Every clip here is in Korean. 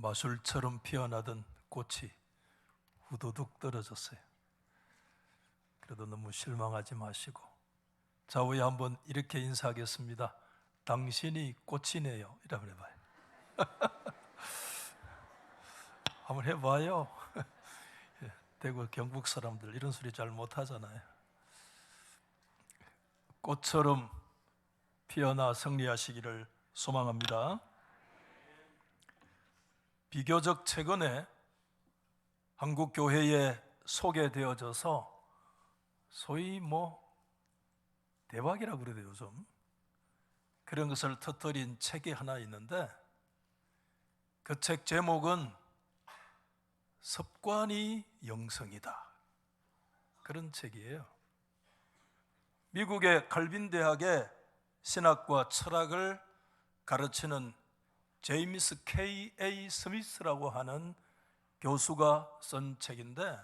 마술처럼 피어나던 꽃이 후두둑 떨어졌어요. 그래도 너무 실망하지 마시고 좌우에 한번 이렇게 인사하겠습니다. 당신이 꽃이네요. 이라고 해봐요. 한번 해봐요. 대구 경북 사람들 이런 소리 잘 못하잖아요. 꽃처럼 피어나 승리하시기를 소망합니다. 비교적 최근에 한국 교회에 소개되어져서 소위 대박이라고 그래요 요즘. 그런 것을 터뜨린 책이 하나 있는데 그 책 제목은 습관이 영성이다, 그런 책이에요. 미국의 칼빈 대학의 신학과 철학을 가르치는 제임스 K.A. 스미스라고 하는 교수가 쓴 책인데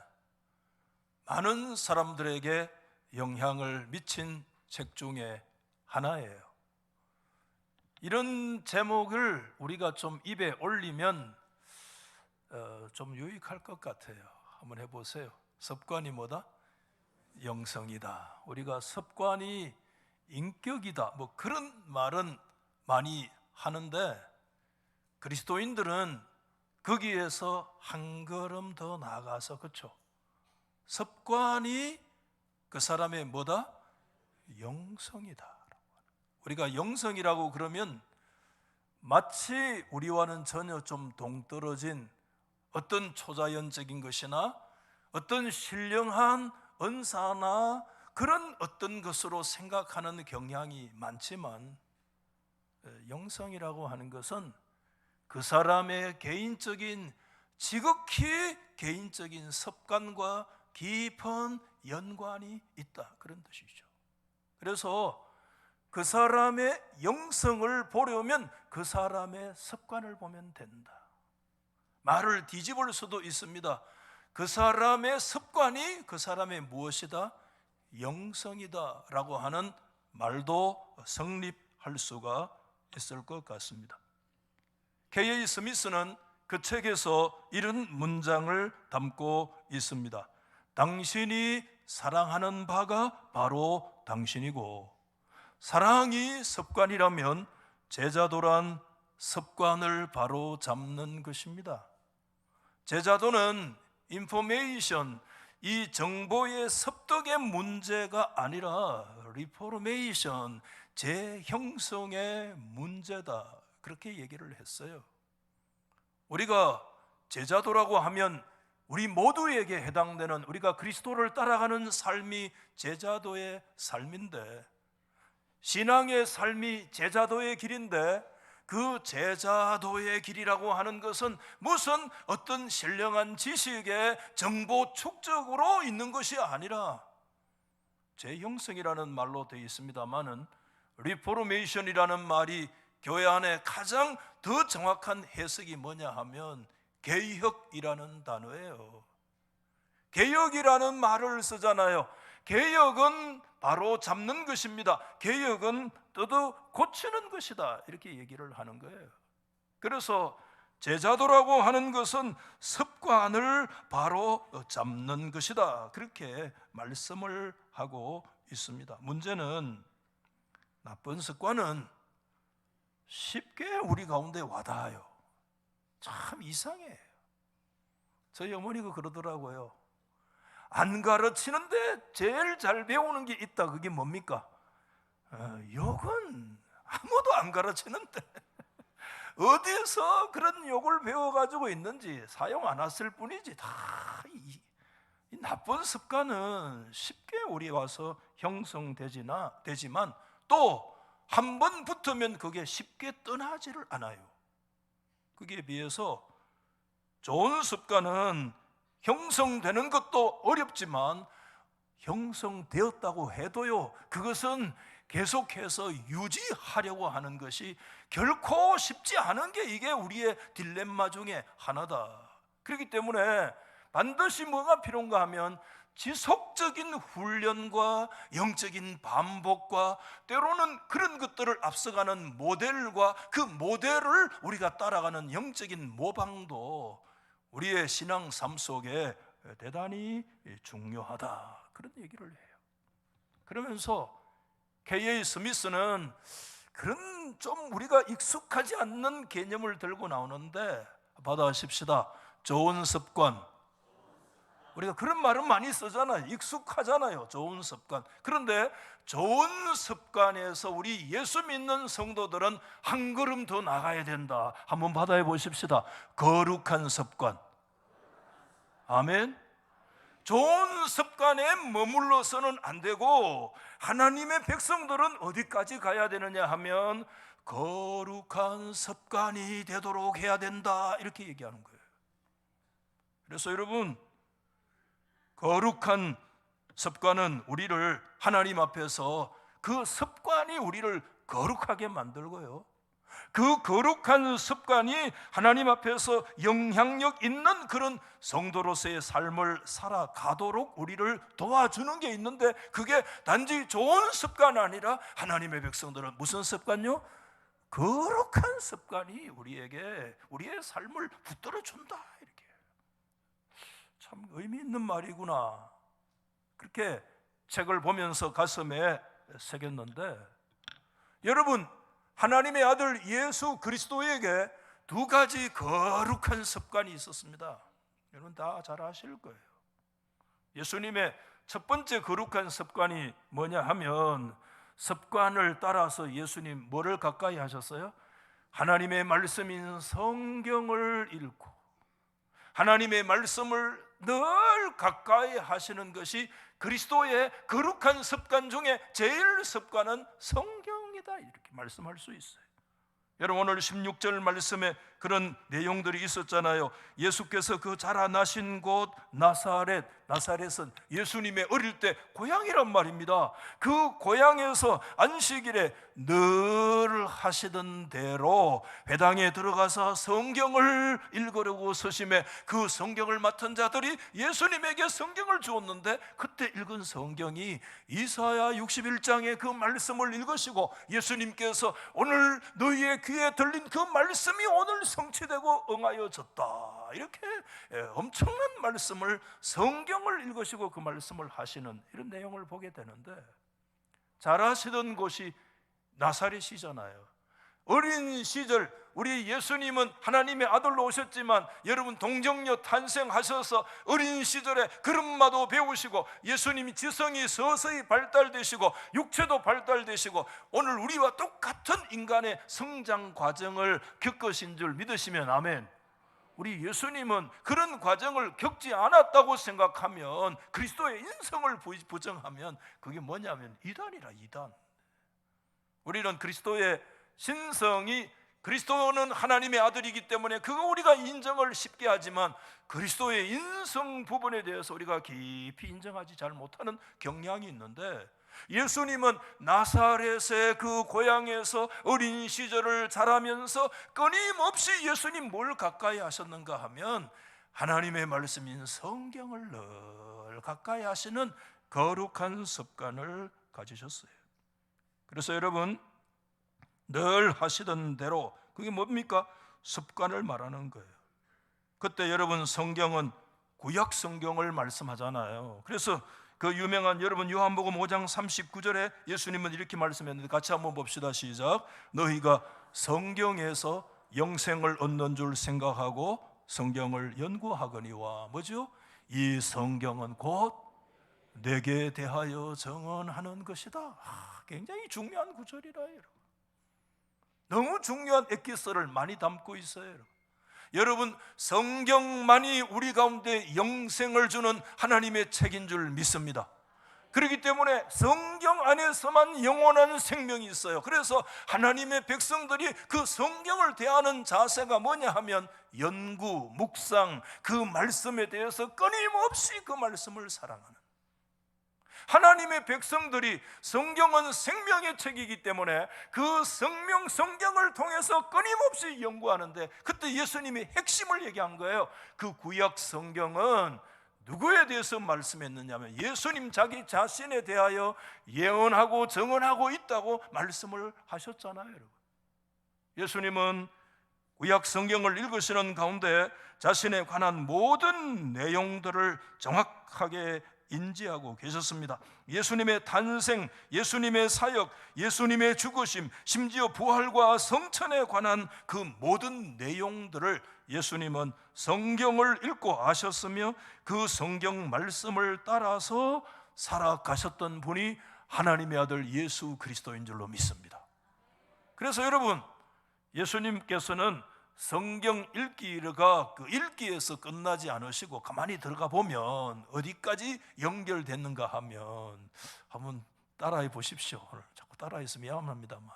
많은 사람들에게 영향을 미친 책 중에 하나예요. 이런 제목을 우리가 좀 입에 올리면 좀 유익할 것 같아요. 한번 해보세요. 습관이 뭐다? 영성이다. 우리가 습관이 인격이다, 그런 말은 많이 하는데 그리스도인들은 거기에서 한 걸음 더 나아가서, 그렇죠? 습관이 그 사람의 뭐다? 영성이다. 우리가 영성이라고 그러면 마치 우리와는 전혀 좀 동떨어진 어떤 초자연적인 것이나 어떤 신령한 은사나 그런 어떤 것으로 생각하는 경향이 많지만, 영성이라고 하는 것은 그 사람의 개인적인, 지극히 개인적인 습관과 깊은 연관이 있다, 그런 뜻이죠. 그래서 그 사람의 영성을 보려면 그 사람의 습관을 보면 된다. 말을 뒤집을 수도 있습니다. 그 사람의 습관이 그 사람의 무엇이다? 영성이다 라고 하는 말도 성립할 수가 있을 것 같습니다. K.A. 스미스는 그 책에서 이런 문장을 담고 있습니다. 당신이 사랑하는 바가 바로 당신이고, 사랑이 습관이라면 제자도란 습관을 바로 잡는 것입니다. 제자도는 인포메이션, 이 정보의 습득의 문제가 아니라 리포메이션, 재형성의 문제다, 그렇게 얘기를 했어요. 우리가 제자도라고 하면 우리 모두에게 해당되는, 우리가 그리스도를 따라가는 삶이 제자도의 삶인데, 신앙의 삶이 제자도의 길인데, 그 제자도의 길이라고 하는 것은 무슨 어떤 신령한 지식의 정보 축적으로 있는 것이 아니라, 재형성이라는 말로 되어 있습니다만은 리포메이션이라는 말이 교회 안에 가장 더 정확한 해석이 뭐냐 하면 개혁이라는 단어예요. 개혁이라는 말을 쓰잖아요. 개혁은 바로 잡는 것입니다. 개혁은 뜯어 고치는 것이다, 이렇게 얘기를 하는 거예요. 그래서 제자도라고 하는 것은 습관을 바로 잡는 것이다, 그렇게 말씀을 하고 있습니다. 문제는 나쁜 습관은 쉽게 우리 가운데 와닿아요. 참 이상해요. 저희 어머니가 그러더라고요. 안 가르치는데 제일 잘 배우는 게 있다. 그게 뭡니까? 욕은 아무도 안 가르치는데 어디서 그런 욕을 배워가지고 있는지, 사용 안 했을 뿐이지. 다 이 나쁜 습관은 쉽게 우리 와서 형성되지만 또 한 번 붙으면 그게 쉽게 떠나지를 않아요. 거기에 비해서 좋은 습관은 형성되는 것도 어렵지만 형성되었다고 해도요, 그것은 계속해서 유지하려고 하는 것이 결코 쉽지 않은 게 이게 우리의 딜레마 중에 하나다. 그렇기 때문에 반드시 뭐가 필요한가 하면 지속적인 훈련과 영적인 반복과 때로는 그런 것들을 앞서가는 모델과 그 모델을 우리가 따라가는 영적인 모방도 우리의 신앙 삶 속에 대단히 중요하다, 그런 얘기를 해요. 그러면서 K.A. 스미스는 그런 좀 우리가 익숙하지 않는 개념을 들고 나오는데, 받아십시다. 좋은 습관. 우리가 그런 말은 많이 쓰잖아요. 익숙하잖아요. 좋은 습관. 그런데 좋은 습관에서 우리 예수 믿는 성도들은 한 걸음 더 나가야 된다. 한번 받아해 보십시다. 거룩한 습관. 아멘. 좋은 습관에 머물러서는 안 되고, 하나님의 백성들은 어디까지 가야 되느냐 하면 거룩한 습관이 되도록 해야 된다, 이렇게 얘기하는 거예요. 그래서 여러분, 거룩한 습관은 우리를 하나님 앞에서, 그 습관이 우리를 거룩하게 만들고요, 그 거룩한 습관이 하나님 앞에서 영향력 있는 그런 성도로서의 삶을 살아가도록 우리를 도와주는 게 있는데, 그게 단지 좋은 습관이 아니라 하나님의 백성들은 무슨 습관요? 거룩한 습관이 우리에게 우리의 삶을 붙들어 준다. 이렇게 참 의미 있는 말이구나, 그렇게 책을 보면서 가슴에 새겼는데, 여러분, 하나님의 아들 예수 그리스도에게 두 가지 거룩한 습관이 있었습니다. 여러분 다 잘 아실 거예요. 예수님의 첫 번째 거룩한 습관이 뭐냐 하면, 습관을 따라서 예수님 뭐를 가까이 하셨어요? 하나님의 말씀인 성경을 읽고 하나님의 말씀을 늘 가까이 하시는 것이 그리스도의 거룩한 습관 중에 제일 습관은 성경이다, 이렇게 말씀할 수 있어요. 여러분, 오늘 16절 말씀에 그런 내용들이 있었잖아요. 예수께서 그 자라나신 곳 나사렛, 나사렛은 예수님의 어릴 때 고향이란 말입니다. 그 고향에서 안식일에 늘 하시던 대로 회당에 들어가서 성경을 읽으려고 서심해 그 성경을 맡은 자들이 예수님에게 성경을 주었는데, 그때 읽은 성경이 이사야 61장의 그 말씀을 읽으시고 예수님께서 오늘 너희의 귀에 들린 그 말씀이 오늘 성취되고 응하여졌다, 이렇게 엄청난 말씀을, 성경을 읽으시고 그 말씀을 하시는 이런 내용을 보게 되는데, 자라시던 곳이 나사렛이잖아요. 어린 시절 우리 예수님은 하나님의 아들로 오셨지만, 여러분 동정녀 탄생하셔서 어린 시절에 걸음마도 배우시고 예수님이 지성이 서서히 발달되시고 육체도 발달되시고 오늘 우리와 똑같은 인간의 성장 과정을 겪으신 줄 믿으시면 아멘. 우리 예수님은 그런 과정을 겪지 않았다고 생각하면, 그리스도의 인성을 부정하면 그게 뭐냐면 이단이라, 이단. 우리는 그리스도의 신성이, 그리스도는 하나님의 아들이기 때문에 그거 우리가 인정을 쉽게 하지만, 그리스도의 인성 부분에 대해서 우리가 깊이 인정하지 잘 못하는 경향이 있는데, 예수님은 나사렛의 그 고향에서 어린 시절을 자라면서 끊임없이 예수님 뭘 가까이 하셨는가 하면 하나님의 말씀인 성경을 늘 가까이 하시는 거룩한 습관을 가지셨어요. 그래서 여러분, 늘 하시던 대로, 그게 뭡니까? 습관을 말하는 거예요. 그때 여러분, 성경은 구약 성경을 말씀하잖아요. 그래서 그 유명한, 여러분 요한복음 5장 39절에 예수님은 이렇게 말씀했는데, 같이 한번 봅시다. 시작. 너희가 성경에서 영생을 얻는 줄 생각하고 성경을 연구하거니와, 뭐죠? 이 성경은 곧 내게 대하여 정언하는 것이다. 굉장히 중요한 구절이라, 여러분. 너무 중요한 엑기스를 많이 담고 있어요, 여러분. 여러분, 성경만이 우리 가운데 영생을 주는 하나님의 책인 줄 믿습니다. 그렇기 때문에 성경 안에서만 영원한 생명이 있어요. 그래서 하나님의 백성들이 그 성경을 대하는 자세가 뭐냐 하면 연구, 묵상, 그 말씀에 대해서 끊임없이 그 말씀을 사랑하는, 하나님의 백성들이 성경은 생명의 책이기 때문에 그 성경을 통해서 끊임없이 연구하는데, 그때 예수님이 핵심을 얘기한 거예요. 그 구약 성경은 누구에 대해서 말씀했느냐면 예수님 자기 자신에 대하여 예언하고 증언하고 있다고 말씀을 하셨잖아요, 여러분. 예수님은 구약 성경을 읽으시는 가운데 자신에 관한 모든 내용들을 정확하게 인지하고 계셨습니다. 예수님의 탄생, 예수님의 사역, 예수님의 죽으심, 심지어 부활과 성천에 관한 그 모든 내용들을 예수님은 성경을 읽고 아셨으며 그 성경 말씀을 따라서 살아가셨던 분이 하나님의 아들 예수 그리스도인 줄로 믿습니다. 그래서 여러분, 예수님께서는 성경 읽기가 그 읽기에서 끝나지 않으시고 가만히 들어가 보면 어디까지 연결됐는가 하면 한번 따라해 보십시오. 오늘 자꾸 따라해서 미안합니다만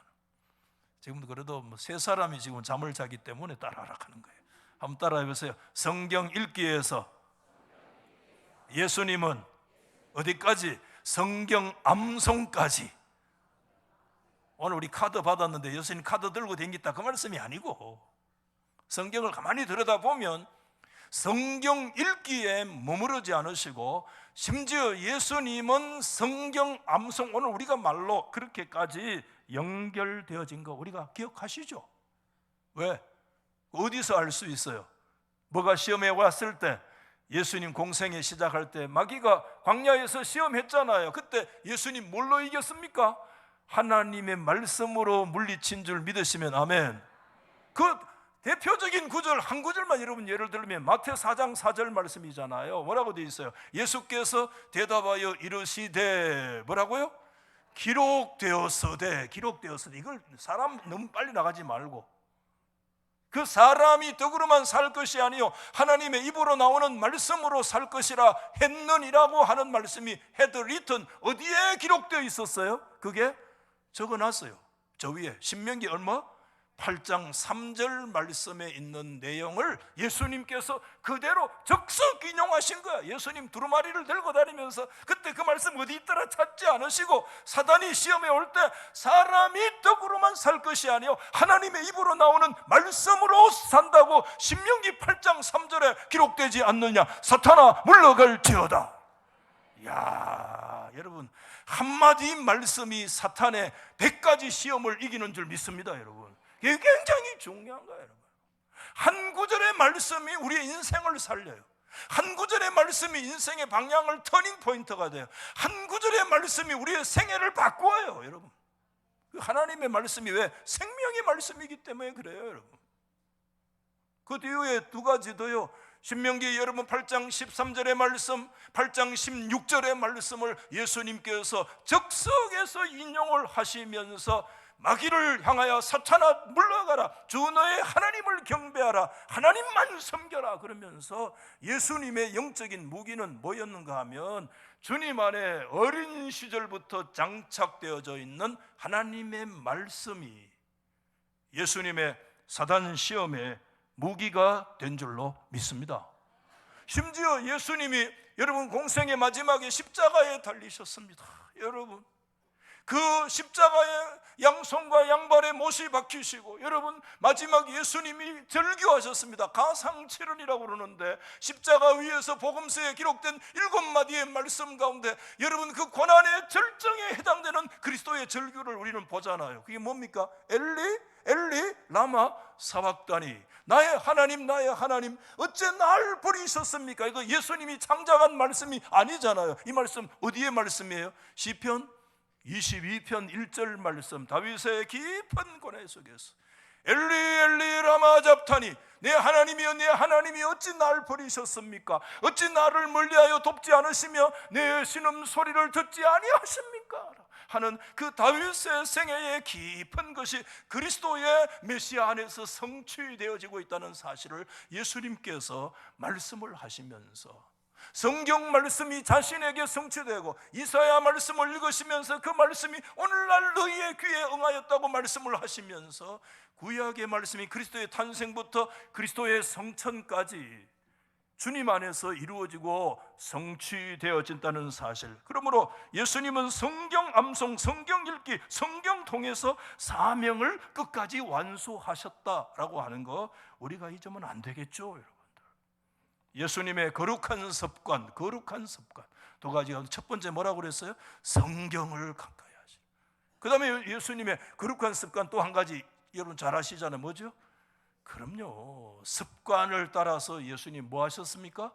지금도 그래도 뭐 세 사람이 지금 잠을 자기 때문에 따라하라 하는 거예요. 한번 따라해 보세요. 성경 읽기에서 예수님은 어디까지? 성경 암송까지. 오늘 우리 카드 받았는데 예수님 카드 들고 다니겠다 그 말씀이 아니고, 성경을 가만히 들여다보면 성경 읽기에 머무르지 않으시고 심지어 예수님은 성경 암송, 오늘 우리가 말로 그렇게까지 연결되어진 거 우리가 기억하시죠? 왜? 어디서 알 수 있어요? 뭐가 시험에 왔을 때, 예수님 공생애 시작할 때 마귀가 광야에서 시험했잖아요. 그때 예수님 뭘로 이겼습니까? 하나님의 말씀으로 물리친 줄 믿으시면 아멘. 그 대표적인 구절 한 구절만 여러분 예를 들면 마태 4장 4절 말씀이잖아요. 뭐라고 되어 있어요? 예수께서 대답하여 이르시되 뭐라고요? 기록되었으되. 기록되었으되. 이걸 사람 너무 빨리 나가지 말고, 그 사람이 떡으로만 살 것이 아니요 하나님의 입으로 나오는 말씀으로 살 것이라 했느니라고 하는 말씀이 had written, 어디에 기록되어 있었어요? 그게 적어놨어요. 저 위에 신명기 얼마? 8장 3절 말씀에 있는 내용을 예수님께서 그대로 적석 인용하신 거야. 예수님 두루마리를 들고 다니면서 그때 그 말씀 어디 있더라 찾지 않으시고, 사단이 시험에 올 때 사람이 떡으로만 살 것이 아니요 하나님의 입으로 나오는 말씀으로 산다고 신명기 8장 3절에 기록되지 않느냐? 사탄아 물러갈지어다. 이야, 여러분, 한마디 말씀이 사탄의 100가지 시험을 이기는 줄 믿습니다. 여러분, 이게 굉장히 중요한 거예요. 여러분, 한 구절의 말씀이 우리의 인생을 살려요. 한 구절의 말씀이 인생의 방향을 터닝 포인트가 돼요. 한 구절의 말씀이 우리의 생애를 바꾸어요. 여러분, 하나님의 말씀이 왜? 생명의 말씀이기 때문에 그래요. 여러분, 그 뒤에 두 가지 더요. 신명기 여러분 8장 13절의 말씀, 8장 16절의 말씀을 예수님께서 적석에서 인용을 하시면서 마귀를 향하여 사탄아 물러가라, 주 너의 하나님을 경배하라, 하나님만 섬겨라 그러면서 예수님의 영적인 무기는 뭐였는가 하면 주님 안에 어린 시절부터 장착되어져 있는 하나님의 말씀이 예수님의 사단 시험의 무기가 된 줄로 믿습니다. 심지어 예수님이 여러분 공생의 마지막에 십자가에 달리셨습니다. 여러분, 그 십자가에 양손과 양발에 못이 박히시고, 여러분 마지막 예수님이 절규하셨습니다. 가상칠언이라고 그러는데 십자가 위에서 복음서에 기록된 7마디의 말씀 가운데 여러분 그 고난의 절정에 해당되는 그리스도의 절규를 우리는 보잖아요. 그게 뭡니까? 엘리 엘리 라마 사박다니, 나의 하나님 나의 하나님 어째 날 버리셨습니까? 이거 예수님이 창작한 말씀이 아니잖아요. 이 말씀 어디의 말씀이에요? 시편 22편 1절 말씀, 다윗의 깊은 고뇌 속에서 엘리 엘리 라마 잡타니, 내 하나님이여 내 하나님이 어찌 날 버리셨습니까? 어찌 나를 멀리하여 돕지 않으시며 내 신음 소리를 듣지 아니하십니까? 하는 그 다윗의 생애의 깊은 것이 그리스도의 메시아 안에서 성취되어지고 있다는 사실을 예수님께서 말씀을 하시면서, 성경 말씀이 자신에게 성취되고 이사야 말씀을 읽으시면서 그 말씀이 오늘날 너희의 귀에 응하였다고 말씀을 하시면서 구약의 말씀이 그리스도의 탄생부터 그리스도의 성천까지 주님 안에서 이루어지고 성취되어진다는 사실, 그러므로 예수님은 성경 암송, 성경 읽기, 성경 통해서 사명을 끝까지 완수하셨다라고 하는 거 우리가 잊으면 안 되겠죠, 여러분들. 예수님의 거룩한 습관. 두 가지가, 첫 번째 뭐라고 그랬어요? 성경을 가까이 하시라. 그 다음에 예수님의 거룩한 습관 또 한 가지, 여러분 잘 아시잖아요. 뭐죠? 그럼요, 습관을 따라서 예수님 뭐 하셨습니까?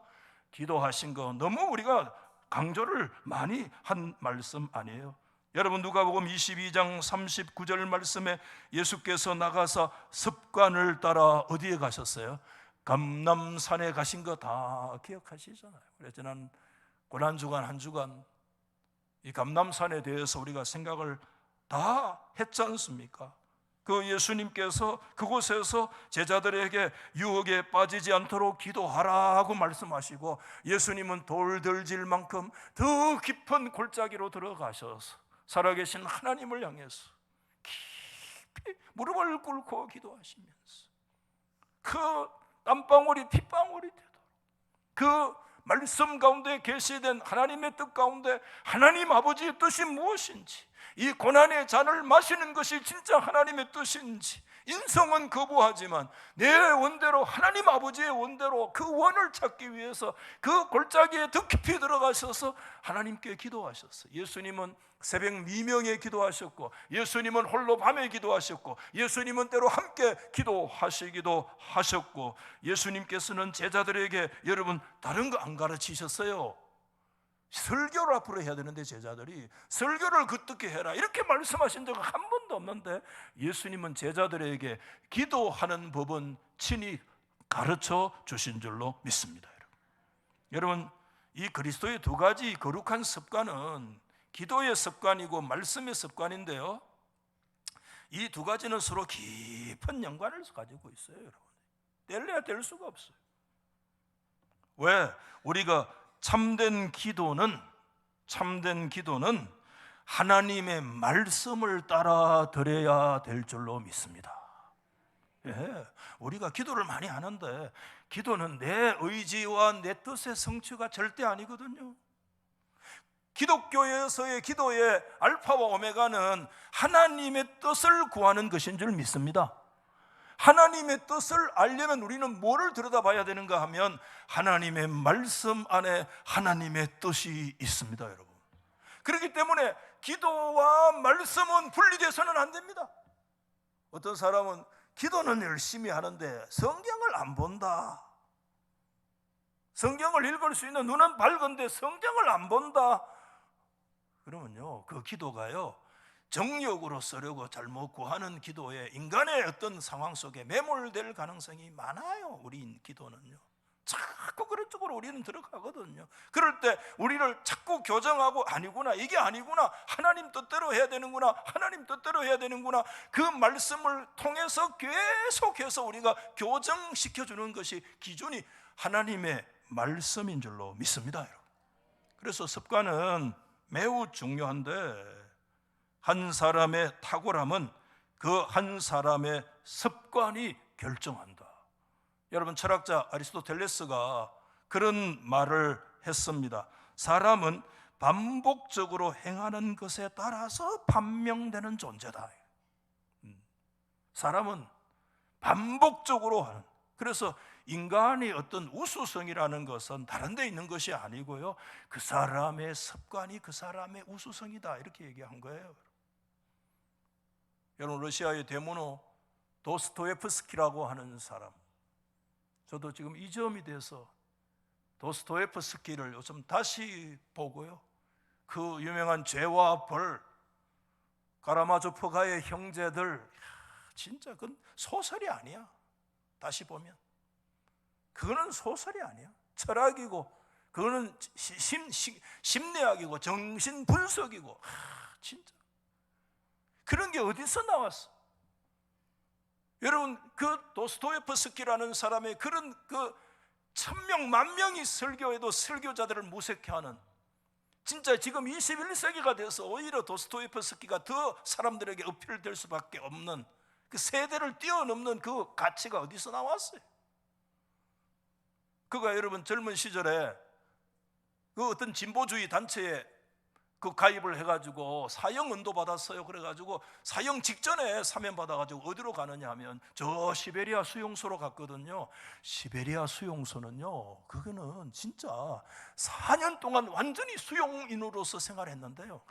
기도하신 거 너무 우리가 강조를 많이 한 말씀 아니에요? 여러분, 누가복음 22장 39절 말씀에 예수께서 나가서 습관을 따라 어디에 가셨어요? 감람산에 가신 거 다 기억하시잖아요. 그래서 지난 고난주간 한 주간 이 감람산에 대해서 우리가 생각을 다 했지 않습니까? 그 예수님께서 그곳에서 제자들에게 유혹에 빠지지 않도록 기도하라고 말씀하시고, 예수님은 돌 덜질 만큼 더 깊은 골짜기로 들어가셔서 살아계신 하나님을 향해서 깊이 무릎을 꿇고 기도하시면서 그 땀방울이 핏방울이 되도록 그 말씀 가운데 계시된 하나님의 뜻 가운데 하나님 아버지의 뜻이 무엇인지, 이 고난의 잔을 마시는 것이 진짜 하나님의 뜻인지, 인성은 거부하지만 내 원대로, 하나님 아버지의 원대로 그 원을 찾기 위해서 그 골짜기에 더 깊이 들어가셔서 하나님께 기도하셨어요. 예수님은 새벽 미명에 기도하셨고, 예수님은 홀로 밤에 기도하셨고, 예수님은 때로 함께 기도하시기도 하셨고, 예수님께서는 제자들에게 여러분 다른 거 안 가르치셨어요. 설교를 앞으로 해야 되는데 제자들이 설교를 그떻게 해라 이렇게 말씀하신 적은 한 번도 없는데, 예수님은 제자들에게 기도하는 법은 친히 가르쳐 주신 줄로 믿습니다. 여러분, 이 그리스도의 두 가지 거룩한 습관은 기도의 습관이고 말씀의 습관인데요, 이 두 가지는 서로 깊은 연관을 가지고 있어요. 여러분, 뗄래야 뗄 수가 없어요. 왜? 우리가 참된 기도는 하나님의 말씀을 따라 드려야 될 줄로 믿습니다. 예, 우리가 기도를 많이 하는데 기도는 내 의지와 내 뜻의 성취가 절대 아니거든요. 기독교에서의 기도의 알파와 오메가는 하나님의 뜻을 구하는 것인 줄 믿습니다. 하나님의 뜻을 알려면 우리는 뭐를 들여다봐야 되는가 하면 하나님의 말씀 안에 하나님의 뜻이 있습니다, 여러분. 그렇기 때문에 기도와 말씀은 분리돼서는 안 됩니다. 어떤 사람은 기도는 열심히 하는데 성경을 안 본다, 성경을 읽을 수 있는 눈은 밝은데 성경을 안 본다, 그러면요, 그 기도가요 정욕으로 쓰려고 잘못 구하는 기도에 인간의 어떤 상황 속에 매몰될 가능성이 많아요. 우리 기도는요 자꾸 그런 쪽으로 우리는 들어가거든요. 그럴 때 우리를 자꾸 교정하고, 아니구나, 이게 아니구나, 하나님 뜻대로 해야 되는구나, 하나님 뜻대로 해야 되는구나, 그 말씀을 통해서 계속해서 우리가 교정시켜주는 것이 기준이 하나님의 말씀인 줄로 믿습니다, 여러분. 그래서 습관은 매우 중요한데, 한 사람의 탁월함은 그 한 사람의 습관이 결정한다. 여러분, 철학자 아리스토텔레스가 그런 말을 했습니다. 사람은 반복적으로 행하는 것에 따라서 판명되는 존재다. 사람은 반복적으로 하는, 그래서 인간의 어떤 우수성이라는 것은 다른 데 있는 것이 아니고요, 그 사람의 습관이 그 사람의 우수성이다, 이렇게 얘기한 거예요. 여러분, 러시아의 대문호 도스토옙스키라고 하는 사람, 저도 지금 이 점이 돼서 도스토옙스키를 요즘 다시 보고요, 그 유명한 죄와 벌, 카라마조프가의 형제들, 진짜 그건 소설이 아니야. 다시 보면 그거는 소설이 아니야. 철학이고, 그거는 심리학이고 정신 분석이고, 진짜 그런 게 어디서 나왔어? 여러분, 그 도스토옙스키라는 사람의 그런 그 1000명, 10,000명이 설교해도 설교자들을 무색해하는, 진짜 지금 21세기가 돼서 오히려 도스토옙스키가 더 사람들에게 어필될 수밖에 없는, 그 세대를 뛰어넘는 그 가치가 어디서 나왔어요? 그가 여러분 젊은 시절에 그 어떤 진보주의 단체에 그 가입을 해가지고 사형 은도 받았어요. 그래가지고 사형 직전에 사면 받아가지고 어디로 가느냐 하면 저 시베리아 수용소로 갔거든요. 시베리아 수용소는요, 그거는 진짜 4년 동안 완전히 수용인으로서 생활했는데요,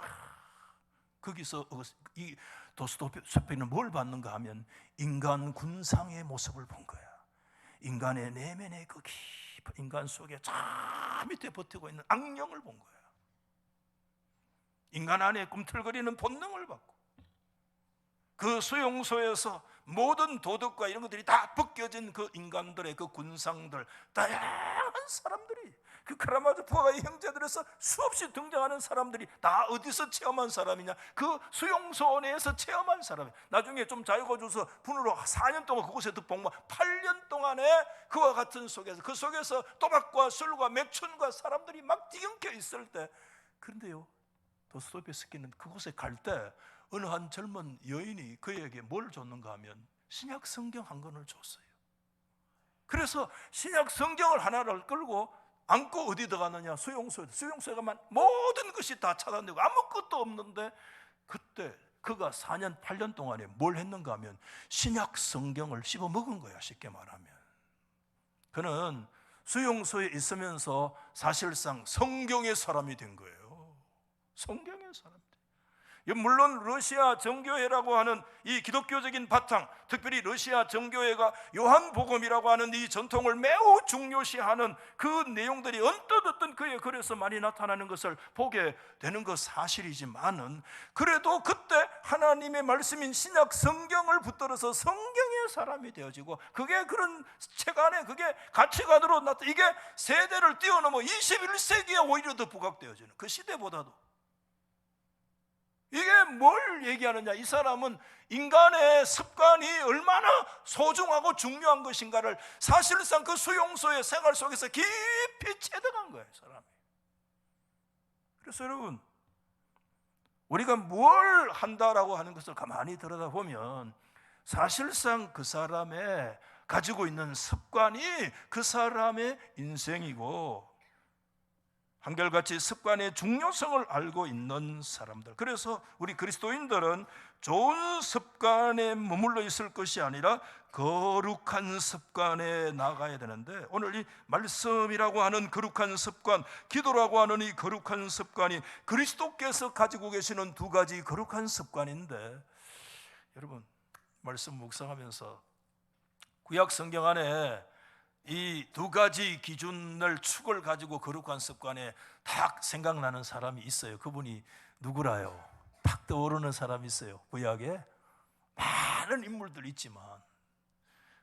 거기서 이 도스토옙스키는 뭘 봤는가 하면 인간 군상의 모습을 본 거야. 인간의 내면의 그 깊은 인간 속에 저 밑에 버티고 있는 악령을 본 거야. 인간 안에 꿈틀거리는 본능을 받고, 그 수용소에서 모든 도덕과 이런 것들이 다 벗겨진 그 인간들의 그 군상들, 다양한 사람들이, 그 카라마조프와의 형제들에서 수없이 등장하는 사람들이 다 어디서 체험한 사람이냐? 그 수용소 내에서 체험한 사람이야. 나중에 좀 자유가 줘서 분으로 4년 동안 그곳에서 복무, 8년 동안에 그와 같은 속에서, 그 속에서 도박과 술과 매춘과 사람들이 막 뒤엉켜 있을 때, 그런데요, 도스토옙스키는 그곳에 갈 때 어느 한 젊은 여인이 그에게 뭘 줬는가 하면 신약 성경 한 권을 줬어요. 그래서 신약 성경을 하나를 끌고 안고 어디 들어가느냐? 수용소에 가면 모든 것이 다 차단되고 아무것도 없는데, 그때 그가 4년 8년 동안에 뭘 했는가 하면 신약 성경을 씹어 먹은 거야. 쉽게 말하면 그는 수용소에 있으면서 사실상 성경의 사람이 된 거예요. 성경의 사람들. 물론 러시아 정교회라고 하는 이 기독교적인 바탕, 특별히 러시아 정교회가 요한복음이라고 하는 이 전통을 매우 중요시하는 그 내용들이 언뜻 어떤 그의 글에서 많이 나타나는 것을 보게 되는 것 사실이지만은, 그래도 그때 하나님의 말씀인 신약 성경을 붙들어서 성경의 사람이 되어지고, 그게 그런 책 안에 그게 가치관으로 이게 세대를 뛰어넘어 21세기에 오히려 더 부각되어지는, 그 시대보다도. 이게 뭘 얘기하느냐? 이 사람은 인간의 습관이 얼마나 소중하고 중요한 것인가를 사실상 그 수용소의 생활 속에서 깊이 체득한 거예요, 사람이. 그래서 여러분, 우리가 뭘 한다라고 하는 것을 가만히 들여다보면 사실상 그 사람의 가지고 있는 습관이 그 사람의 인생이고, 한결같이 습관의 중요성을 알고 있는 사람들. 그래서 우리 그리스도인들은 좋은 습관에 머물러 있을 것이 아니라 거룩한 습관에 나가야 되는데, 오늘 이 말씀이라고 하는 거룩한 습관, 기도라고 하는 이 거룩한 습관이 그리스도께서 가지고 계시는 두 가지 거룩한 습관인데, 여러분, 말씀 묵상하면서 구약 성경 안에 이 두 가지 기준을 축을 가지고 거룩한 습관에 딱 생각나는 사람이 있어요. 그분이 누구라요? 딱 떠오르는 사람이 있어요. 구약에 많은 인물들 있지만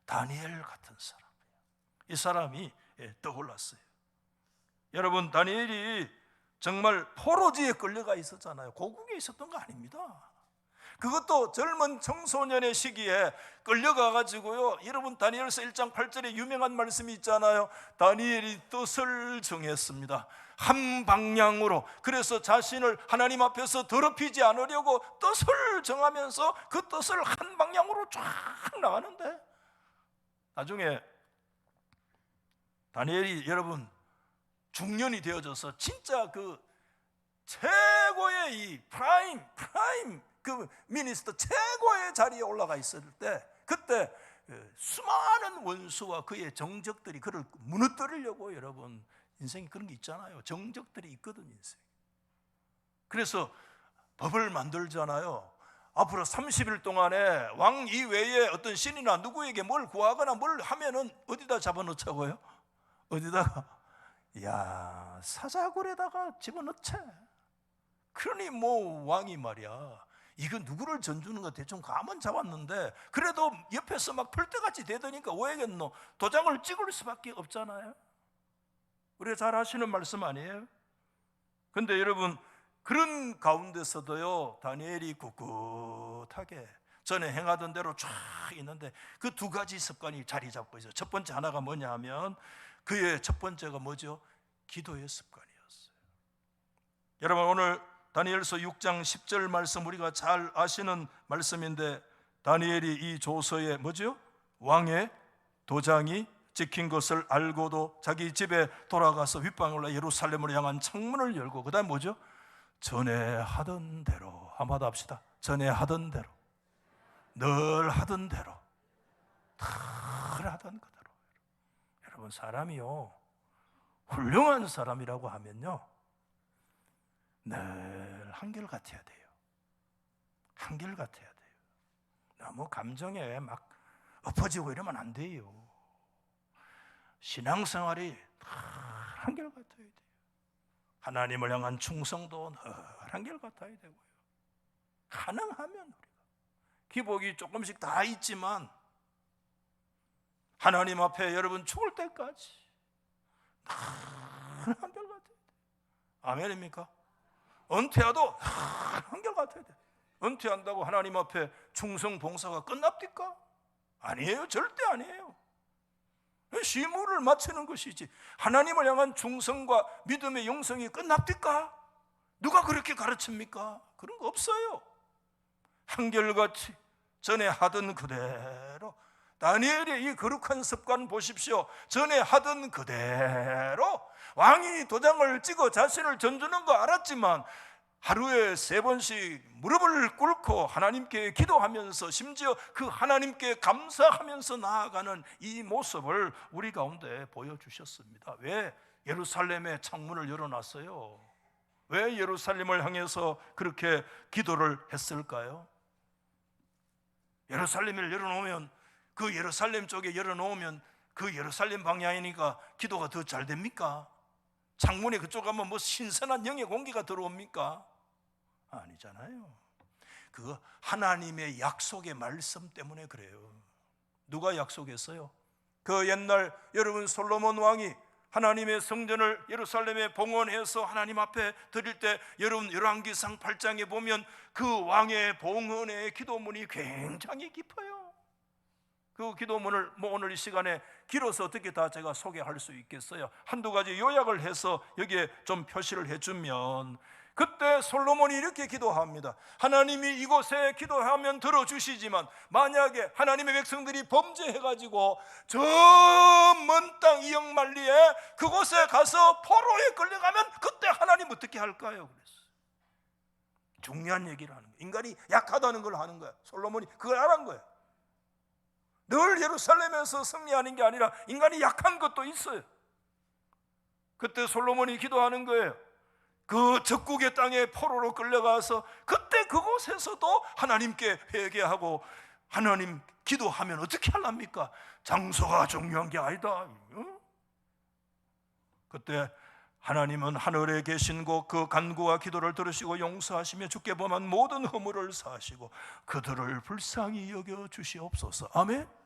다니엘 같은 사람이에요. 이 사람이 떠올랐어요. 여러분, 다니엘이 정말 포로지에 끌려가 있었잖아요. 고국에 있었던 거 아닙니다. 그것도 젊은 청소년의 시기에 끌려가가지고요, 여러분 다니엘서 1장 8절에 유명한 말씀이 있잖아요. 다니엘이 뜻을 정했습니다. 한 방향으로. 그래서 자신을 하나님 앞에서 더럽히지 않으려고 뜻을 정하면서 그 뜻을 한 방향으로 쫙 나가는데, 나중에 다니엘이 여러분 중년이 되어져서 진짜 그 최고의 이 프라임 그 미니스터 최고의 자리에 올라가 있을 때, 그때 수많은 원수와 그의 정적들이 그를 무너뜨리려고, 여러분 인생이 그런 게 있잖아요. 정적들이 있거든, 인생. 그래서 법을 만들잖아요. 앞으로 30일 동안에 왕 이외에 어떤 신이나 누구에게 뭘 구하거나 뭘 하면은 어디다 잡아넣자고요? 어디다가? 야, 사자굴에다가 집어넣자. 그러니 뭐 왕이 말이야, 이거 누구를 전주는 거 대충 감은 잡았는데 그래도 옆에서 막 풀떼같이 대더니까 왜겠노? 도장을 찍을 수밖에 없잖아요. 우리가 잘 아시는 말씀 아니에요? 근데 여러분, 그런 가운데서도요, 다니엘이 꿋꿋하게 전에 행하던 대로 쫙 있는데 그 두 가지 습관이 자리 잡고 있어요. 첫 번째 하나가 뭐냐 하면, 그의 첫 번째가 뭐죠? 기도의 습관이었어요. 여러분, 오늘 다니엘서 6장 10절 말씀 우리가 잘 아시는 말씀인데, 다니엘이 이 조서에 뭐죠? 왕의 도장이 찍힌 것을 알고도 자기 집에 돌아가서 윗방울로 예루살렘으로 향한 창문을 열고, 그 다음 뭐죠? 전에 하던 대로, 한마디 합시다. 전에 하던 대로, 늘 하던 대로, 늘 하던 그대로. 여러분, 사람이요, 훌륭한 사람이라고 하면요, 늘 한결같아야 돼요. 한결같아야 돼요. 너무 감정에 막 엎어지고 이러면 안 돼요. 신앙생활이 한결같아야 돼요. 하나님을 향한 충성도 한결같아야 되고요. 가능하면 우리가 기복이 조금씩 다 있지만 하나님 앞에 여러분 죽을 때까지 한결같아야 돼요. 아멘입니까? 은퇴해도 한결같아야 돼요. 은퇴한다고 하나님 앞에 충성 봉사가 끝납니까? 아니에요. 절대 아니에요. 시물을 마치는 것이지 하나님을 향한 충성과 믿음의 영성이 끝납니까? 누가 그렇게 가르칩니까? 그런 거 없어요. 한결같이 전에 하던 그대로, 다니엘의 이 거룩한 습관 보십시오. 전에 하던 그대로 왕이 도장을 찍어 자신을 던지는 거 알았지만 하루에 3번씩 무릎을 꿇고 하나님께 기도하면서 심지어 그 하나님께 감사하면서 나아가는 이 모습을 우리 가운데 보여주셨습니다. 왜 예루살렘의 창문을 열어놨어요? 왜 예루살렘을 향해서 그렇게 기도를 했을까요? 예루살렘을 열어놓으면, 그 예루살렘 쪽에 열어놓으면 그 예루살렘 방향이니까 기도가 더 잘 됩니까? 창문에 그쪽 가면 뭐 신선한 영의 공기가 들어옵니까? 아니잖아요. 그거 하나님의 약속의 말씀 때문에 그래요. 누가 약속했어요? 그 옛날 여러분 솔로몬 왕이 하나님의 성전을 예루살렘에 봉헌해서 하나님 앞에 드릴 때 여러분 열왕기상 8장에 보면 그 왕의 봉헌의 기도문이 굉장히 깊어요. 그 기도문을 오늘 이 시간에 길어서 어떻게 다 제가 소개할 수 있겠어요? 한두 가지 요약을 해서 여기에 좀 표시를 해주면, 그때 솔로몬이 이렇게 기도합니다. 하나님이 이곳에 기도하면 들어주시지만 만약에 하나님의 백성들이 범죄해가지고 저 먼 땅 이역만리에 그곳에 가서 포로에 끌려가면 그때 하나님 어떻게 할까요? 그랬어요. 중요한 얘기를 하는 거예요. 인간이 약하다는 걸 하는 거야. 솔로몬이 그걸 알은 거예요. 늘 예루살렘에서 승리하는 게 아니라 인간이 약한 것도 있어요. 그때 솔로몬이 기도하는 거예요. 그 적국의 땅에 포로로 끌려가서 그때 그곳에서도 하나님께 회개하고 하나님 기도하면 어떻게 하랍니까? 장소가 중요한 게 아니다. 그때 하나님은 하늘에 계신 곳 그 간구와 기도를 들으시고 용서하시며 주께 범한 모든 허물을 사하시고 그들을 불쌍히 여겨 주시옵소서. 아멘.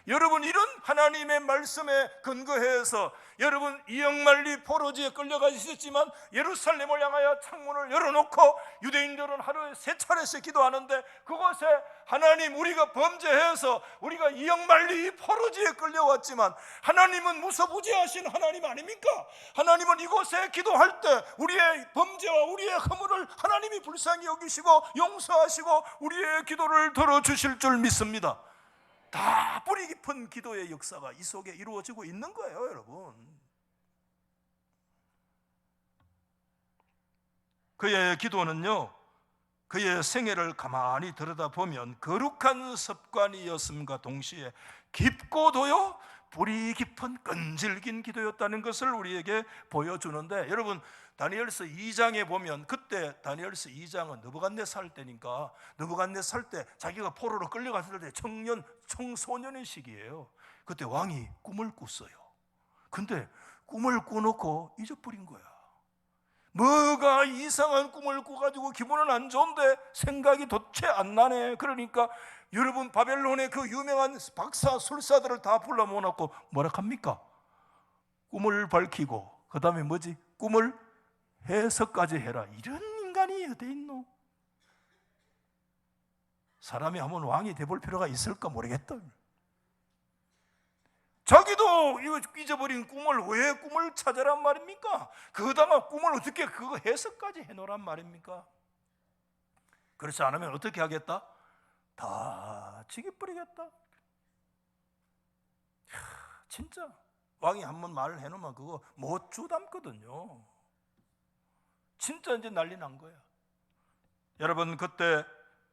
여러분, 이런 하나님의 말씀에 근거해서 여러분 이역만리 포로지에 끌려가 있었지만 예루살렘을 향하여 창문을 열어놓고 유대인들은 하루에 3차례씩 기도하는데 그곳에 하나님, 우리가 범죄해서 우리가 이역만리 포로지에 끌려왔지만 하나님은 무소부지하신 하나님 아닙니까? 하나님은 이곳에 기도할 때 우리의 범죄와 우리의 허물을 하나님이 불쌍히 여기시고 용서하시고 우리의 기도를 들어주실 줄 믿습니다. 다 뿌리 깊은 기도의 역사가 이 속에 이루어지고 있는 거예요, 여러분. 그의 기도는요, 그의 생애를 가만히 들여다보면 거룩한 습관이었음과 동시에 깊고도요 뿌리 깊은 끈질긴 기도였다는 것을 우리에게 보여주는데, 여러분 다니엘서 2장에 보면 그때 다니엘서 2장은 느부갓네살 때니까 느부갓네살 때 자기가 포로로 끌려갔을 때 청소년의 시기예요. 그때 왕이 꿈을 꿨어요. 근데 꿈을 꿔놓고 잊어버린 거야. 뭐가 이상한 꿈을 꿔가지고 기분은 안 좋은데 생각이 도대체 안 나네. 그러니까 여러분 바벨론의 그 유명한 박사 술사들을 다 불러 모아놓고 뭐라 합니까? 꿈을 밝히고 그 다음에 뭐지? 꿈을 해석까지 해라. 이런 인간이 어디 있노? 사람이 한번 왕이 돼볼 필요가 있을까 모르겠다. 자기도 잊어버린 꿈을 왜 꿈을 찾으란 말입니까? 그다가 꿈을 어떻게 그거 해석까지 해놓으란 말입니까? 그렇지 않으면 어떻게 하겠다? 다 죽여버리겠다. 진짜 왕이 한번 말을 해놓으면 그거 못 주담거든요. 진짜 이제 난리 난 거야. 여러분, 그때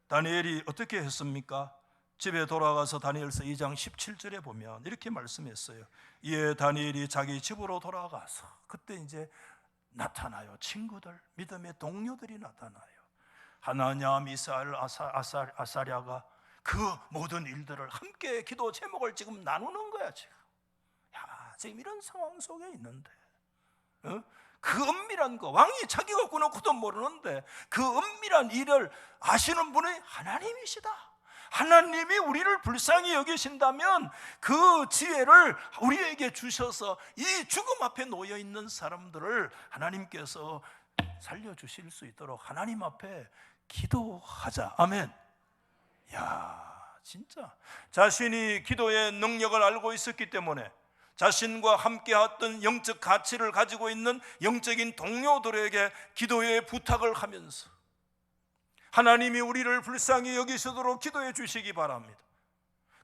다니엘이 어떻게 했습니까? 집에 돌아가서 다니엘서 2장 17절에 보면 이렇게 말씀했어요. 이에 다니엘이 자기 집으로 돌아가서 그때 이제 나타나요. 친구들, 믿음의 동료들이 나타나요. 하나냐, 미사엘, 아사랴가 그 모든 일들을 함께 기도 제목을 지금 나누는 거야. 지금 이런 상황 속에 있는데 그 은밀한 거, 왕이 자기가 꾸놓고도 모르는데 그 은밀한 일을 아시는 분이 하나님이시다. 하나님이 우리를 불쌍히 여기신다면 그 지혜를 우리에게 주셔서 이 죽음 앞에 놓여 있는 사람들을 하나님께서 살려주실 수 있도록 하나님 앞에 기도하자. 아멘. 야, 진짜 자신이 기도의 능력을 알고 있었기 때문에 자신과 함께 했던 영적 가치를 가지고 있는 영적인 동료들에게 기도의 부탁을 하면서 하나님이 우리를 불쌍히 여기시도록 기도해 주시기 바랍니다.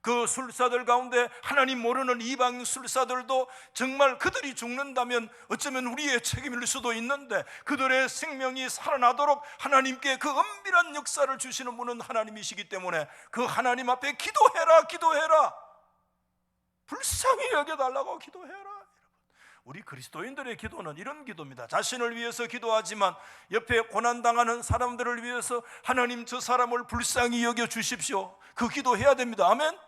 그 술사들 가운데 하나님 모르는 이방 술사들도 정말 그들이 죽는다면 어쩌면 우리의 책임일 수도 있는데 그들의 생명이 살아나도록 하나님께 그 은밀한 역사를 주시는 분은 하나님이시기 때문에 그 하나님 앞에 기도해라. 불쌍히 여겨달라고 기도해라. 우리 그리스도인들의 기도는 이런 기도입니다. 자신을 위해서 기도하지만 옆에 고난당하는 사람들을 위해서 하나님 저 사람을 불쌍히 여겨 주십시오. 그 기도해야 됩니다. 아멘.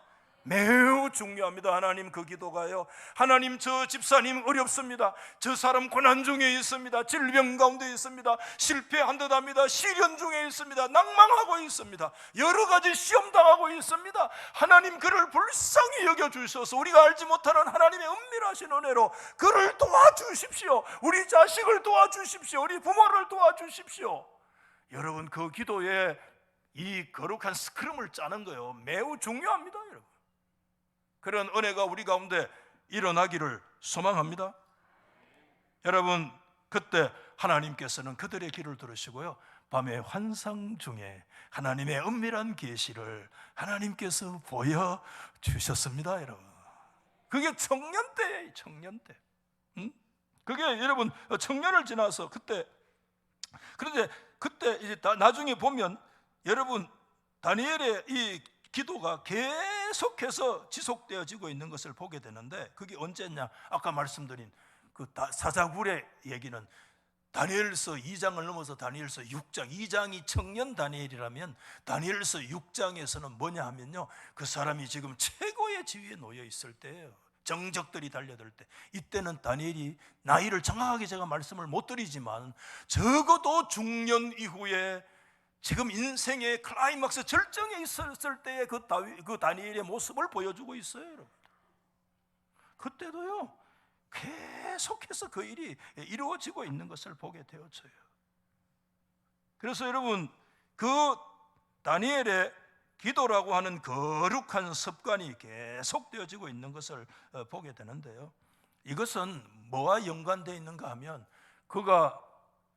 매우 중요합니다. 하나님 그 기도가요. 하나님 저 집사님 어렵습니다. 저 사람 고난 중에 있습니다. 질병 가운데 있습니다. 실패한 듯 합니다. 시련 중에 있습니다. 낭망하고 있습니다. 여러 가지 시험 당하고 있습니다. 하나님 그를 불쌍히 여겨주셔서 우리가 알지 못하는 하나님의 은밀하신 은혜로 그를 도와주십시오. 우리 자식을 도와주십시오. 우리 부모를 도와주십시오. 여러분, 그 기도에 이 거룩한 스크럼을 짜는 거예요. 매우 중요합니다. 여러분, 그런 은혜가 우리 가운데 일어나기를 소망합니다. 여러분, 그때 하나님께서는 그들의 기를 들으시고요, 밤의 환상 중에 하나님의 은밀한 계시를 하나님께서 보여주셨습니다. 여러분, 그게 청년 때예요. 청년 때. 그게 여러분 청년을 지나서 그때. 그런데 그때 이제 나중에 보면 여러분 다니엘의 이 기도가 계속해서 지속되어지고 있는 것을 보게 되는데, 그게 언제냐? 아까 말씀드린 그 사자굴의 얘기는 다니엘서 2장을 넘어서 다니엘서 6장, 2장이 청년 다니엘이라면 다니엘서 6장에서는 뭐냐 하면요, 그 사람이 지금 최고의 지위에 놓여 있을 때예요. 정적들이 달려들 때. 이때는 다니엘이 나이를 정확하게 제가 말씀을 못 드리지만 적어도 중년 이후에 지금 인생의 클라이막스 절정에 있었을 때의 그 다니엘의 모습을 보여주고 있어요. 여러분, 그때도요 계속해서 그 일이 이루어지고 있는 것을 보게 되었어요. 그래서 여러분, 그 다니엘의 기도라고 하는 거룩한 습관이 계속되어지고 있는 것을 보게 되는데요, 이것은 뭐와 연관되어 있는가 하면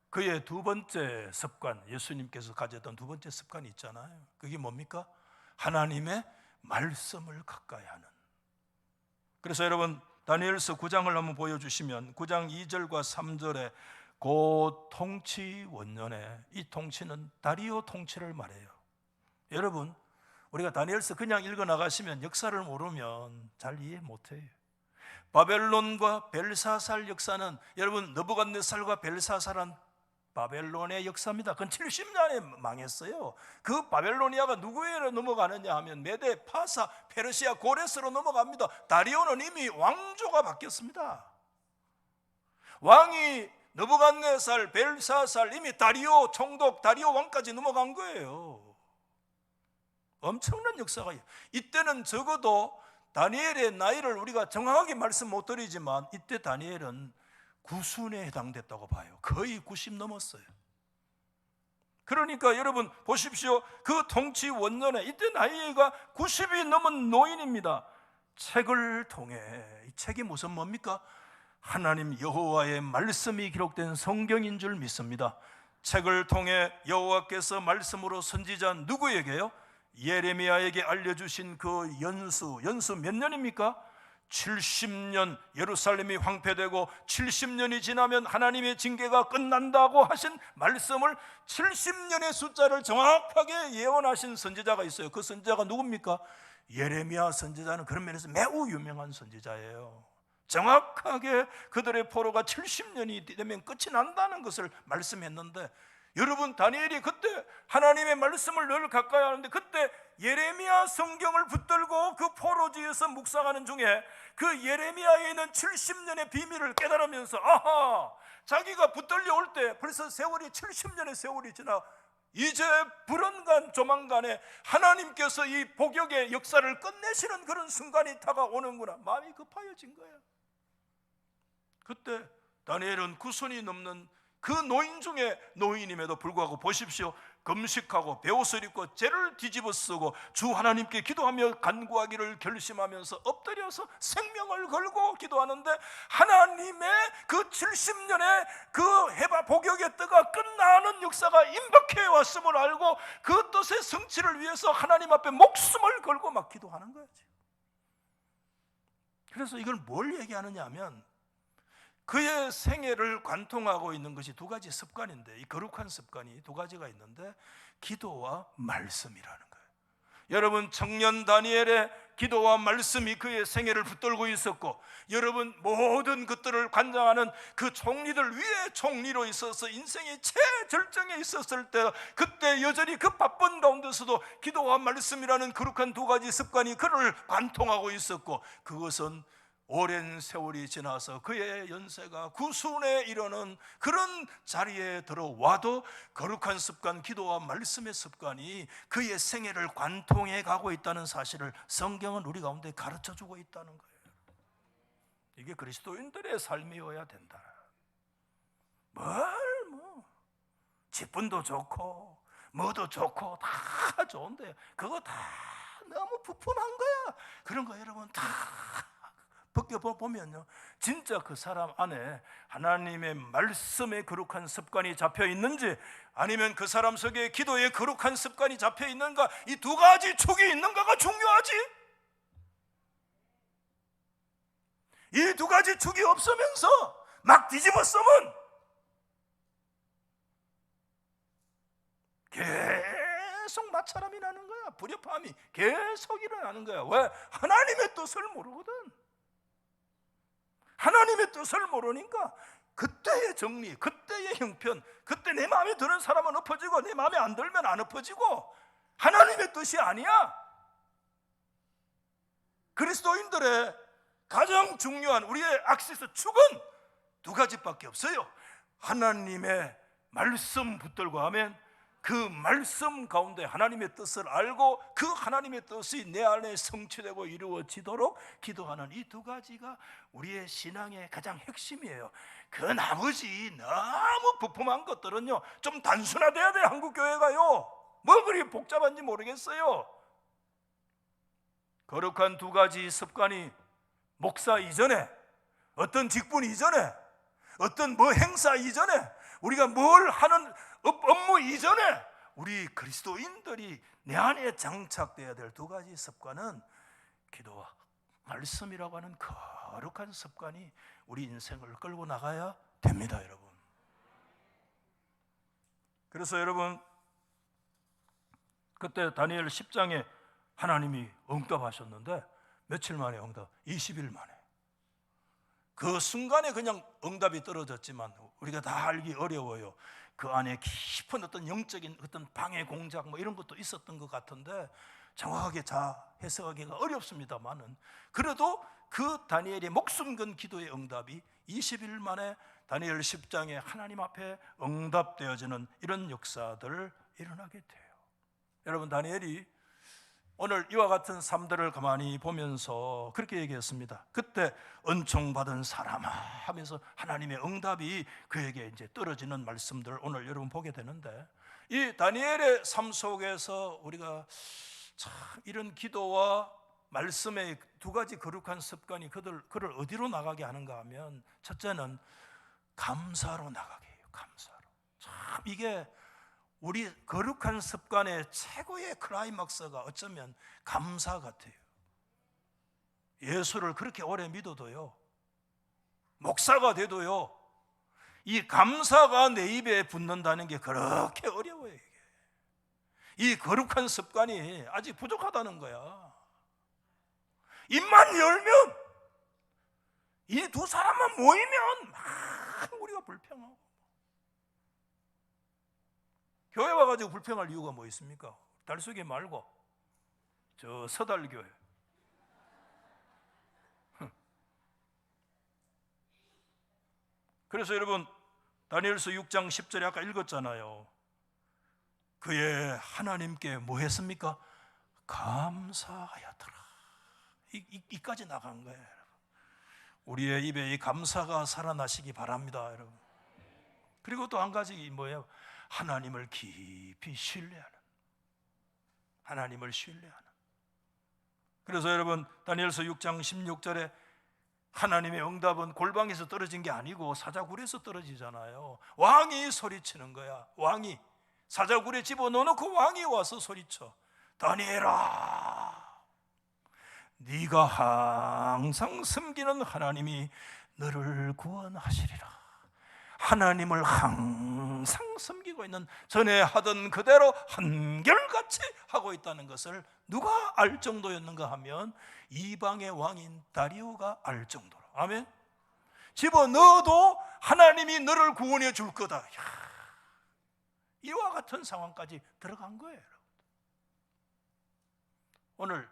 그의 두 번째 습관, 예수님께서 가졌던 두 번째 습관이 있잖아요. 그게 뭡니까? 하나님의 말씀을 가까이 하는. 그래서 여러분 다니엘서 9장을 한번 보여주시면 9장 2절과 3절에 그 통치 원년에, 이 통치는 다리오 통치를 말해요. 여러분, 우리가 다니엘서 그냥 읽어 나가시면 역사를 모르면 잘 이해 못해요. 바벨론과 벨사살 역사는 여러분 느부갓네살과 벨사살은 바벨론의 역사입니다. 그건 70년에 망했어요. 그 바벨로니아가 누구에게 넘어가느냐 하면 메데, 파사, 페르시아, 고레스로 넘어갑니다. 다리오는 이미 왕조가 바뀌었습니다. 왕이 느부갓네살, 벨사살, 이미 다리오 총독, 다리오 왕까지 넘어간 거예요. 엄청난 역사가. 이때는 적어도 다니엘의 나이를 우리가 정확하게 말씀 못 드리지만 이때 다니엘은 9순에 해당됐다고 봐요. 거의 90 넘었어요. 그러니까 여러분 보십시오. 그 통치 원년에 이때 나이가 90이 넘은 노인입니다. 책을 통해, 이 책이 무슨 뭡니까? 하나님 여호와의 말씀이 기록된 성경인 줄 믿습니다. 책을 통해 여호와께서 말씀으로 선지자 누구에게요? 예레미야에게 알려주신 그 연수 몇 년입니까? 70년 예루살렘이 황폐되고 70년이 지나면 하나님의 징계가 끝난다고 하신 말씀을 70년의 숫자를 정확하게 예언하신 선지자가 있어요. 그 선지자가 누굽니까? 예레미야 선지자는 그런 면에서 매우 유명한 선지자예요. 정확하게 그들의 포로가 70년이 되면 끝이 난다는 것을 말씀했는데, 여러분, 다니엘이 그때 하나님의 말씀을 늘 가까이 하는데, 그때 예레미야 성경을 붙들고 그 포로지에서 묵상하는 중에 그 예레미야에 있는 70년의 비밀을 깨달으면서, 아하, 자기가 붙들려 올 때 벌써 세월이 70년의 세월이 지나 이제 불언간 조만간에 하나님께서 이 복역의 역사를 끝내시는 그런 순간이 다가오는구나. 마음이 급하여진 거야. 그때 다니엘은 9손이 넘는 그 노인 중에 노인임에도 불구하고 보십시오, 금식하고 베옷을 입고 죄를 뒤집어 쓰고 주 하나님께 기도하며 간구하기를 결심하면서 엎드려서 생명을 걸고 기도하는데, 하나님의 그 70년의 그 해바 복역의 때가 끝나는 역사가 임박해 왔음을 알고 그 뜻의 성취를 위해서 하나님 앞에 목숨을 걸고 막 기도하는 거지. 그래서 이걸 뭘 얘기하느냐 하면, 그의 생애를 관통하고 있는 것이 두 가지 습관인데, 이 거룩한 습관이 두 가지가 있는데, 기도와 말씀이라는 거예요. 여러분, 청년 다니엘의 기도와 말씀이 그의 생애를 붙들고 있었고, 여러분, 모든 것들을 관장하는 그 총리들 위에 총리로 있어서 인생의 최절정에 있었을 때, 그때 여전히 그 바쁜 가운데서도 기도와 말씀이라는 거룩한 두 가지 습관이 그를 관통하고 있었고, 그것은 오랜 세월이 지나서 그의 연세가 9순에 이르는 그런 자리에 들어와도 거룩한 습관, 기도와 말씀의 습관이 그의 생애를 관통해 가고 있다는 사실을 성경은 우리 가운데 가르쳐주고 있다는 거예요. 이게 그리스도인들의 삶이어야 된다. 직분도 좋고 뭐도 좋고 다 좋은데 그거 다 너무 부푼한 거야. 그런 거 여러분 다 벗겨보면요, 진짜 그 사람 안에 하나님의 말씀의 거룩한 습관이 잡혀 있는지, 아니면 그 사람 속에 기도의 거룩한 습관이 잡혀 있는가, 이 두 가지 축이 있는가가 중요하지. 이 두 가지 축이 없으면서 막 뒤집어 쓰면 계속 마찰함이 나는 거야. 불협화음이 계속 일어나는 거야. 왜? 하나님의 뜻을 모르거든. 하나님의 뜻을 모르니까 그때의 정리, 그때의 형편, 그때 내 마음에 드는 사람은 엎어지고 내 마음에 안 들면 안 엎어지고, 하나님의 뜻이 아니야. 그리스도인들의 가장 중요한 우리의 액세스 축은 두 가지밖에 없어요. 하나님의 말씀 붙들고 하면 그 말씀 가운데 하나님의 뜻을 알고 그 하나님의 뜻이 내 안에 성취되고 이루어지도록 기도하는 이 두 가지가 우리의 신앙의 가장 핵심이에요. 그 나머지 너무 부품한 것들은요, 좀 단순화돼야 돼. 한국교회가요, 뭐 그리 복잡한지 모르겠어요. 거룩한 두 가지 습관이 목사 이전에, 어떤 직분 이전에, 어떤 뭐 행사 이전에, 우리가 뭘 하는 업무 이전에 우리 그리스도인들이 내 안에 장착되어야 될 두 가지 습관은 기도와 말씀이라고 하는 거룩한 습관이 우리 인생을 끌고 나가야 됩니다, 여러분. 그래서 여러분, 그때 다니엘 10장에 하나님이 응답하셨는데 며칠 만에 응답? 20일 만에. 그 순간에 그냥 응답이 떨어졌지만 우리가 다 알기 어려워요. 그 안에 깊은 어떤 영적인 어떤 방해 공작 뭐 이런 것도 있었던 것 같은데 정확하게 해석하기가 어렵습니다만은, 그래도 그 다니엘의 목숨 건 기도의 응답이 20일 만에 다니엘 10장에 하나님 앞에 응답되어지는 이런 역사들을 일어나게 돼요. 여러분, 다니엘이 오늘 이와 같은 삶들을 가만히 보면서 그렇게 얘기했습니다. 그때 은총받은 사람아 하면서 하나님의 응답이 그에게 이제 떨어지는 말씀들을 오늘 여러분 보게 되는데, 이 다니엘의 삶 속에서 우리가 참 이런 기도와 말씀의 두 가지 거룩한 습관이 그를 어디로 나가게 하는가 하면, 첫째는 감사로 나가게 해요. 감사로. 참 이게 우리 거룩한 습관의 최고의 클라이막스가 어쩌면 감사 같아요. 예수를 그렇게 오래 믿어도요, 목사가 돼도요, 이 감사가 내 입에 붙는다는 게 그렇게 어려워요. 이게. 이 거룩한 습관이 아직 부족하다는 거야. 입만 열면, 이 두 사람만 모이면 막 우리가 불평하고. 교회 와가지고 불평할 이유가 뭐 있습니까? 달수교 말고 저 서달교회. 그래서 여러분, 다니엘서 6장 10절에 아까 읽었잖아요. 그의 하나님께 뭐 했습니까? 감사하였더라. 이까지 나간 거예요, 여러분. 우리의 입에 이 감사가 살아나시기 바랍니다, 여러분. 그리고 또 한 가지 뭐예요? 하나님을 깊이 신뢰하는, 하나님을 신뢰하는. 그래서 여러분, 다니엘서 6장 16절에 하나님의 응답은 골방에서 떨어진 게 아니고 사자굴에서 떨어지잖아요. 왕이 소리치는 거야. 왕이 사자굴에 집어넣어놓고 왕이 와서 소리쳐. 다니엘아, 네가 항상 섬기는 하나님이 너를 구원하시리라. 하나님을 항상 섬기고 있는, 전에 하던 그대로 한결같이 하고 있다는 것을 누가 알 정도였는가 하면 이방의 왕인 다리오가 알 정도로. 아멘. 집어넣어도 하나님이 너를 구원해 줄 거다. 이와 같은 상황까지 들어간 거예요. 오늘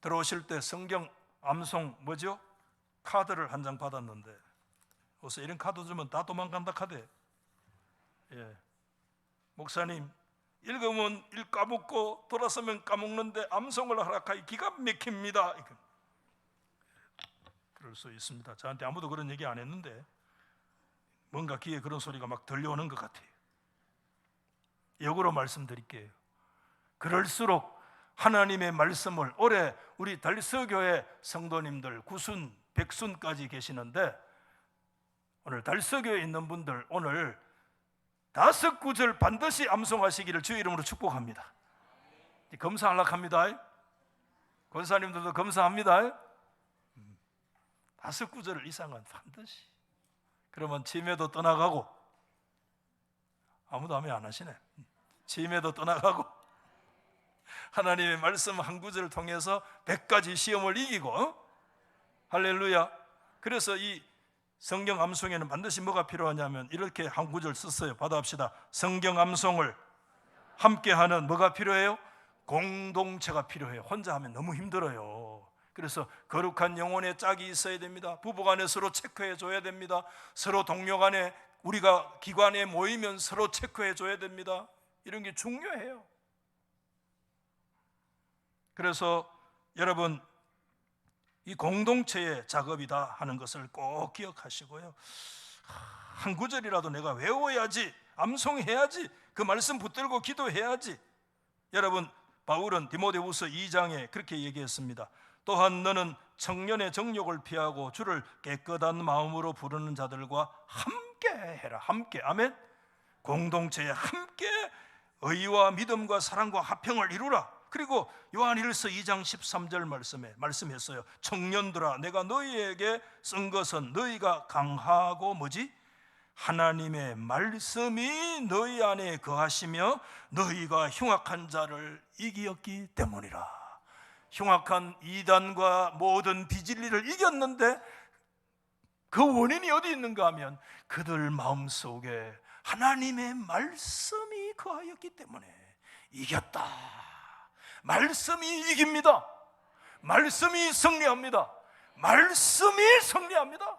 들어오실 때 성경 암송 뭐죠? 카드를 한 장 받았는데, 어서 이런 카드 주면 다 도망간다 카드. 예. 목사님, 읽으면 까먹고 돌아서면 까먹는데 암송을 하락하기 기가 막힙니다. 그럴 수 있습니다. 저한테 아무도 그런 얘기 안 했는데 뭔가 귀에 그런 소리가 막 들려오는 것 같아요. 역으로 말씀드릴게요. 그럴수록 하나님의 말씀을, 올해 우리 달서교회 성도님들 9순, 100순까지 계시는데, 오늘 달서교에 있는 분들 오늘 5구절 반드시 암송하시기를 주의 이름으로 축복합니다. 검사하려고 합니다. 권사님들도 검사합니다. 5구절 이상은 반드시. 그러면 치매도 떠나가고, 아무도 아멘 안 하시네. 치매도 떠나가고 하나님의 말씀 한 구절을 통해서 100가지 시험을 이기고, 할렐루야. 그래서 이 성경 암송에는 반드시 뭐가 필요하냐면 이렇게 한 구절 썼어요. 받아봅시다. 성경 암송을 함께하는 뭐가 필요해요? 공동체가 필요해요. 혼자 하면 너무 힘들어요. 그래서 거룩한 영혼의 짝이 있어야 됩니다. 부부간에 서로 체크해 줘야 됩니다. 서로 동료간에, 우리가 기관에 모이면 서로 체크해 줘야 됩니다. 이런 게 중요해요. 그래서 여러분, 이 공동체의 작업이다 하는 것을 꼭 기억하시고요. 한 구절이라도 내가 외워야지, 암송해야지, 그 말씀 붙들고 기도해야지. 여러분, 바울은 디모데후서 2장에 그렇게 얘기했습니다. 또한 너는 청년의 정욕을 피하고 주를 깨끗한 마음으로 부르는 자들과 함께 해라. 함께. 아멘. 공동체에 함께 의와 믿음과 사랑과 화평을 이루라. 그리고 요한일서 2장 13절 말씀에 말씀했어요. 청년들아, 내가 너희에게 쓴 것은 너희가 강하고 뭐지? 하나님의 말씀이 너희 안에 거하시며 너희가 흉악한 자를 이기었기 때문이라. 흉악한 이단과 모든 비진리를 이겼는데 그 원인이 어디 있는가 하면 그들 마음속에 하나님의 말씀이 거하였기 때문에 이겼다. 말씀이 이깁니다. 말씀이 승리합니다. 말씀이 승리합니다.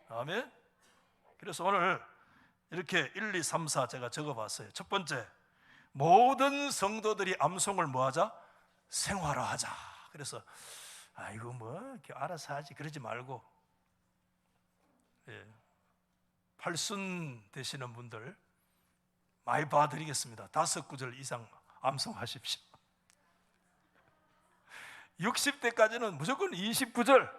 아멘. 그래서 오늘 이렇게 1, 2, 3, 4 제가 적어봤어요. 첫 번째, 모든 성도들이 암송을 뭐하자? 생활화하자. 그래서 이거 뭐 이렇게 알아서 하지 그러지 말고, 예, 8순 되시는 분들 많이 봐드리겠습니다. 5구절 이상 암송하십시오. 60대까지는 무조건 29절.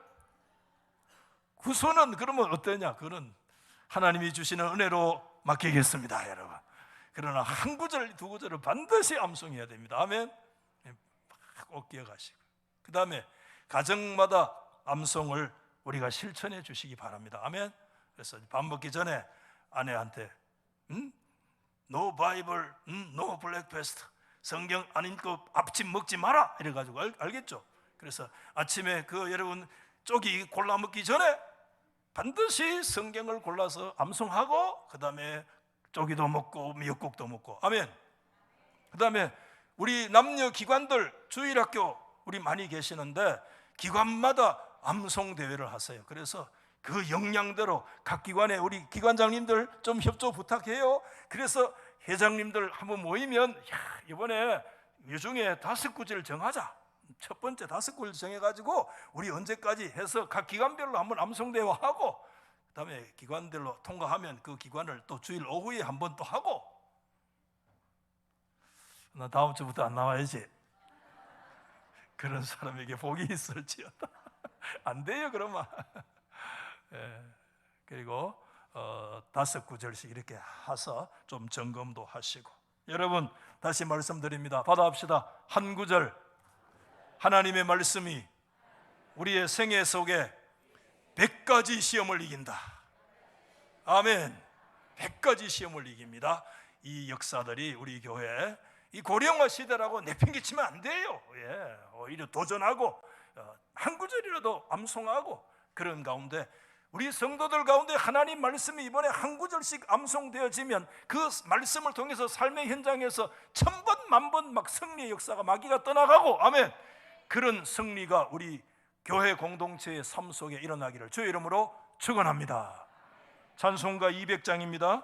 9순은 그러면 어떠냐? 그거는 하나님이 주시는 은혜로 맡기겠습니다, 여러분. 그러나 한 구절, 2구절을 반드시 암송해야 됩니다. 아멘. 꼭 기억하시고. 그 다음에 가정마다 암송을 우리가 실천해 주시기 바랍니다. 아멘. 그래서 밥 먹기 전에 아내한테 No Bible, No Breakfast, 성경 안 읽고 앞집 먹지 마라 이래가지고 알겠죠? 그래서 아침에 여러분 쪼기 골라 먹기 전에 반드시 성경을 골라서 암송하고 그 다음에 쪼기도 먹고 미역국도 먹고. 아멘. 그 다음에 우리 남녀 기관들 주일학교 우리 많이 계시는데 기관마다 암송 대회를 하세요. 그래서 그 역량대로 각 기관에 우리 기관장님들 좀 협조 부탁해요. 그래서 회장님들 한번 모이면 이번에 이 중에 5구절 정하자. 첫 번째 5구절 정해가지고 우리 언제까지 해서 각 기관별로 한번 암송대회 하고 그 다음에 기관별로 통과하면 그 기관을 또 주일 오후에 한번 또 하고. 나 다음 주부터 안 나와야지. 그런 사람에게 복이 있을지어다. 안 돼요 그러면. 그리고 5구절씩 이렇게 해서 좀 점검도 하시고. 여러분 다시 말씀드립니다. 받아합시다. 한 구절, 하나님의 말씀이 우리의 생애 속에 100가지 시험을 이긴다. 아멘. 100가지 시험을 이깁니다. 이 역사들이 우리 교회 이 고령화 시대라고 내팽개치면 안 돼요. 오히려 도전하고 한 구절이라도 암송하고 그런 가운데 우리 성도들 가운데 하나님 말씀이 이번에 한 구절씩 암송되어지면 그 말씀을 통해서 삶의 현장에서 1000번 만번 막 승리의 역사가 마귀가 떠나가고. 아멘. 그런 승리가 우리 교회 공동체의 삶 속에 일어나기를 주의 이름으로 축원합니다. 찬송가 200장입니다